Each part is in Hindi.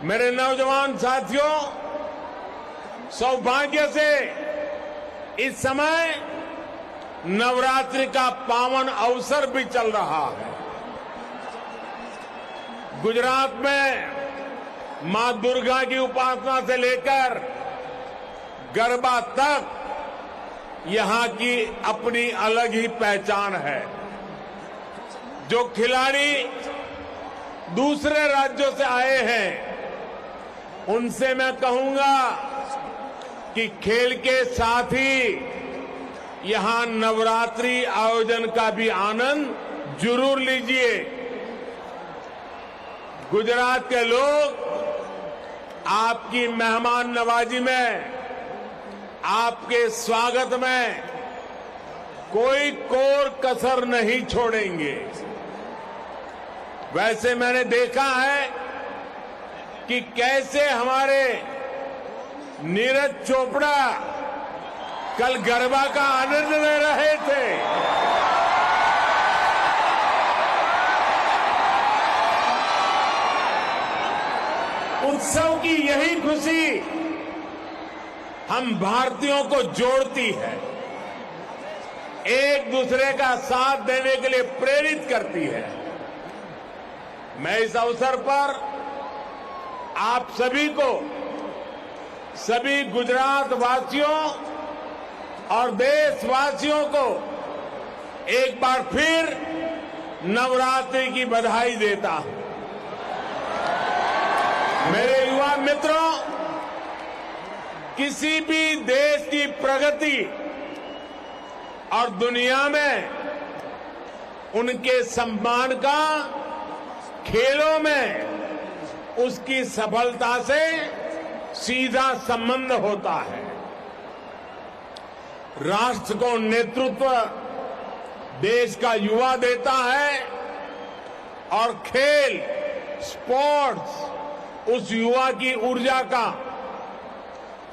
मेरे नौजवान साथियों, सौभाग्य से इस समय नवरात्रि का पावन अवसर भी चल रहा है। गुजरात में मां दुर्गा की उपासना से लेकर गरबा तक यहां की अपनी अलग ही पहचान है। जो खिलाड़ी दूसरे राज्यों से आए हैं, उनसे मैं कहूंगा कि खेल के साथ ही यहां नवरात्रि आयोजन का भी आनंद जरूर लीजिए। गुजरात के लोग आपकी मेहमान नवाजी में, आपके स्वागत में कोई कोर कसर नहीं छोड़ेंगे। वैसे मैंने देखा है कि कैसे हमारे नीरज चोपड़ा कल गरबा का आनंद ले रहे थे। उत्सव की यही खुशी हम भारतीयों को जोड़ती है, एक दूसरे का साथ देने के लिए प्रेरित करती है। मैं इस अवसर पर आप सभी को, सभी गुजरात वासियों और देशवासियों को एक बार फिर नवरात्रि की बधाई देता हूं। मेरे युवा मित्रों, किसी भी देश की प्रगति और दुनिया में उनके सम्मान का खेलों में उसकी सफलता से सीधा संबंध होता है। राष्ट्र को नेतृत्व देश का युवा देता है और खेल, स्पोर्ट्स उस युवा की ऊर्जा का,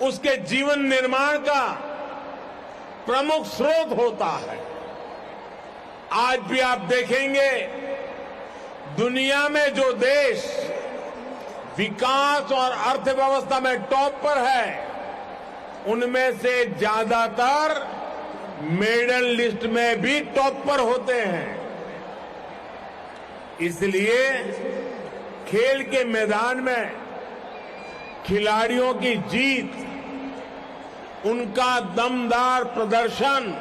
उसके जीवन निर्माण का प्रमुख स्रोत होता है। आज भी आप देखेंगे, दुनिया में जो देश विकास और अर्थव्यवस्था में टॉप पर है, उनमें से ज्यादातर मेडल लिस्ट में भी टॉप पर होते हैं। इसलिए खेल के मैदान में खिलाड़ियों की जीत, उनका दमदार प्रदर्शन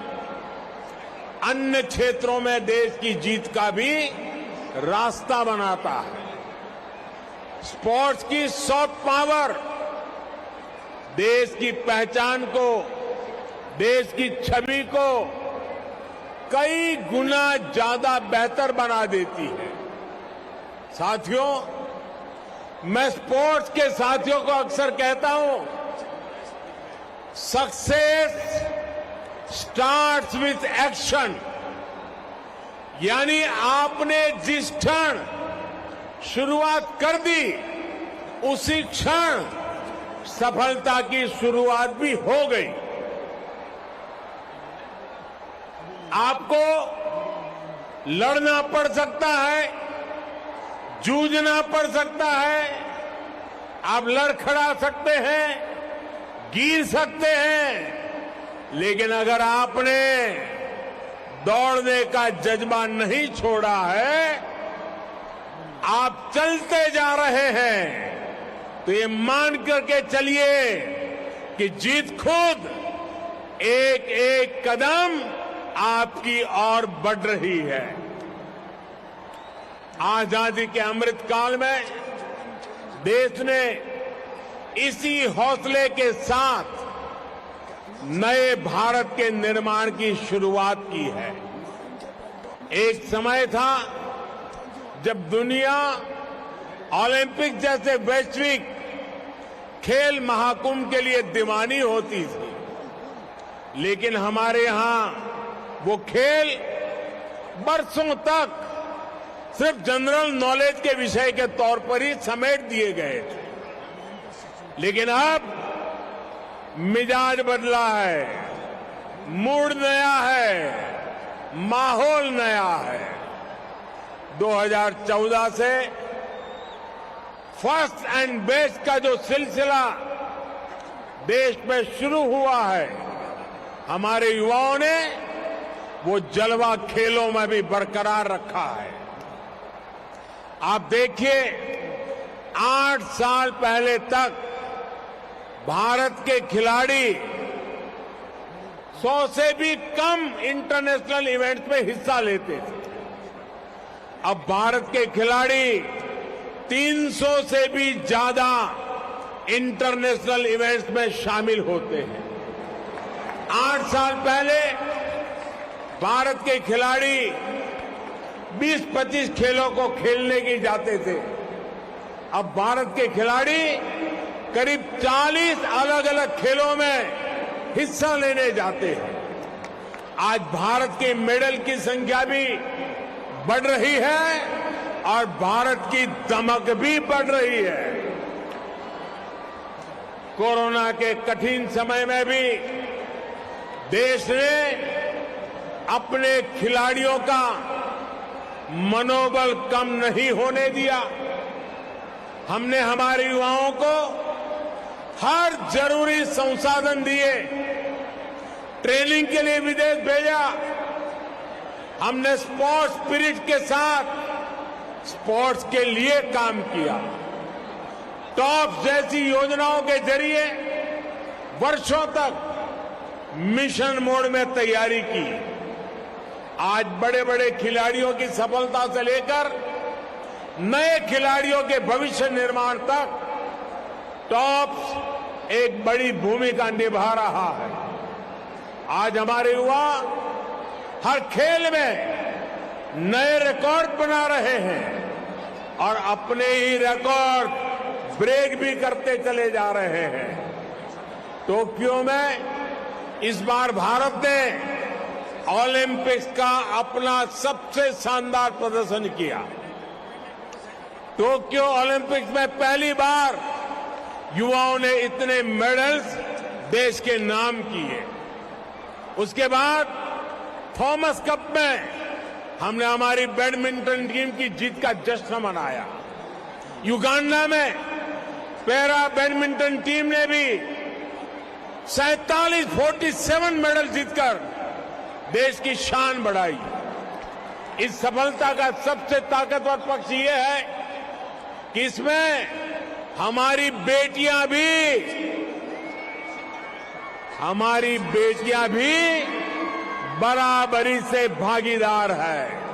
अन्य क्षेत्रों में देश की जीत का भी रास्ता बनाता है। स्पोर्ट्स की सॉफ्ट पावर देश की पहचान को, देश की छवि को कई गुना ज्यादा बेहतर बना देती है। साथियों, मैं स्पोर्ट्स के साथियों को अक्सर कहता हूं, सक्सेस स्टार्ट्स विथ एक्शन। यानी आपने जिस क्षण शुरुआत कर दी, उसी क्षण सफलता की शुरुआत भी हो गई। आपको लड़ना पड़ सकता है, जूझना पड़ सकता है, आप लड़खड़ा सकते हैं, गिर सकते हैं, लेकिन अगर आपने दौड़ने का जज्बा नहीं छोड़ा है, आप चलते जा रहे हैं, तो ये मान करके चलिए कि जीत खुद एक एक कदम आपकी ओर बढ़ रही है। आजादी के अमृत काल में देश ने इसी हौसले के साथ नए भारत के निर्माण की शुरुआत की है। एक समय था जब दुनिया ओलंपिक जैसे वैश्विक खेल महाकुंभ के लिए दीवानी होती थी, लेकिन हमारे यहां वो खेल बरसों तक सिर्फ जनरल नॉलेज के विषय के तौर पर ही समेट दिए गए थे। लेकिन अब मिजाज बदला है, मूड नया है, माहौल नया है। 2014 से फर्स्ट एंड बेस्ट का जो सिलसिला देश में शुरू हुआ है, हमारे युवाओं ने वो जलवा खेलों में भी बरकरार रखा है। आप देखिए, 8 साल पहले तक भारत के खिलाड़ी 100 से भी कम इंटरनेशनल इवेंट्स में हिस्सा लेते थे। अब भारत के खिलाड़ी 300 से भी ज्यादा इंटरनेशनल इवेंट्स में शामिल होते हैं। 8 साल पहले भारत के खिलाड़ी 20-25 खेलों को खेलने के जाते थे। अब भारत के खिलाड़ी करीब 40 अलग अलग खेलों में हिस्सा लेने जाते हैं। आज भारत के मेडल की संख्या भी बढ़ रही है और भारत की दमक भी बढ़ रही है। कोरोना के कठिन समय में भी देश ने अपने खिलाड़ियों का मनोबल कम नहीं होने दिया। हमने हमारे युवाओं को हर जरूरी संसाधन दिए, ट्रेनिंग के लिए विदेश भेजा। हमने स्पोर्ट्स स्पिरिट के साथ स्पोर्ट्स के लिए काम किया। टॉप्स जैसी योजनाओं के जरिए वर्षों तक मिशन मोड में तैयारी की। आज बड़े बड़े खिलाड़ियों की सफलता से लेकर नए खिलाड़ियों के भविष्य निर्माण तक टॉप्स एक बड़ी भूमिका निभा रहा है। आज हमारे युवा हर खेल में नए रिकॉर्ड बना रहे हैं और अपने ही रिकॉर्ड ब्रेक भी करते चले जा रहे हैं। टोक्यो में इस बार भारत ने ओलंपिक्स का अपना सबसे शानदार प्रदर्शन किया। टोक्यो ओलंपिक्स में पहली बार युवाओं ने इतने मेडल्स देश के नाम किए। उसके बाद थॉमस कप में हमने हमारी बैडमिंटन टीम की जीत का जश्न मनाया। युगांडा में पैरा बैडमिंटन टीम ने भी 47 मेडल जीतकर देश की शान बढ़ाई। इस सफलता का सबसे ताकतवर पक्ष ये है कि इसमें हमारी बेटियां भी बराबरी से भागीदार है।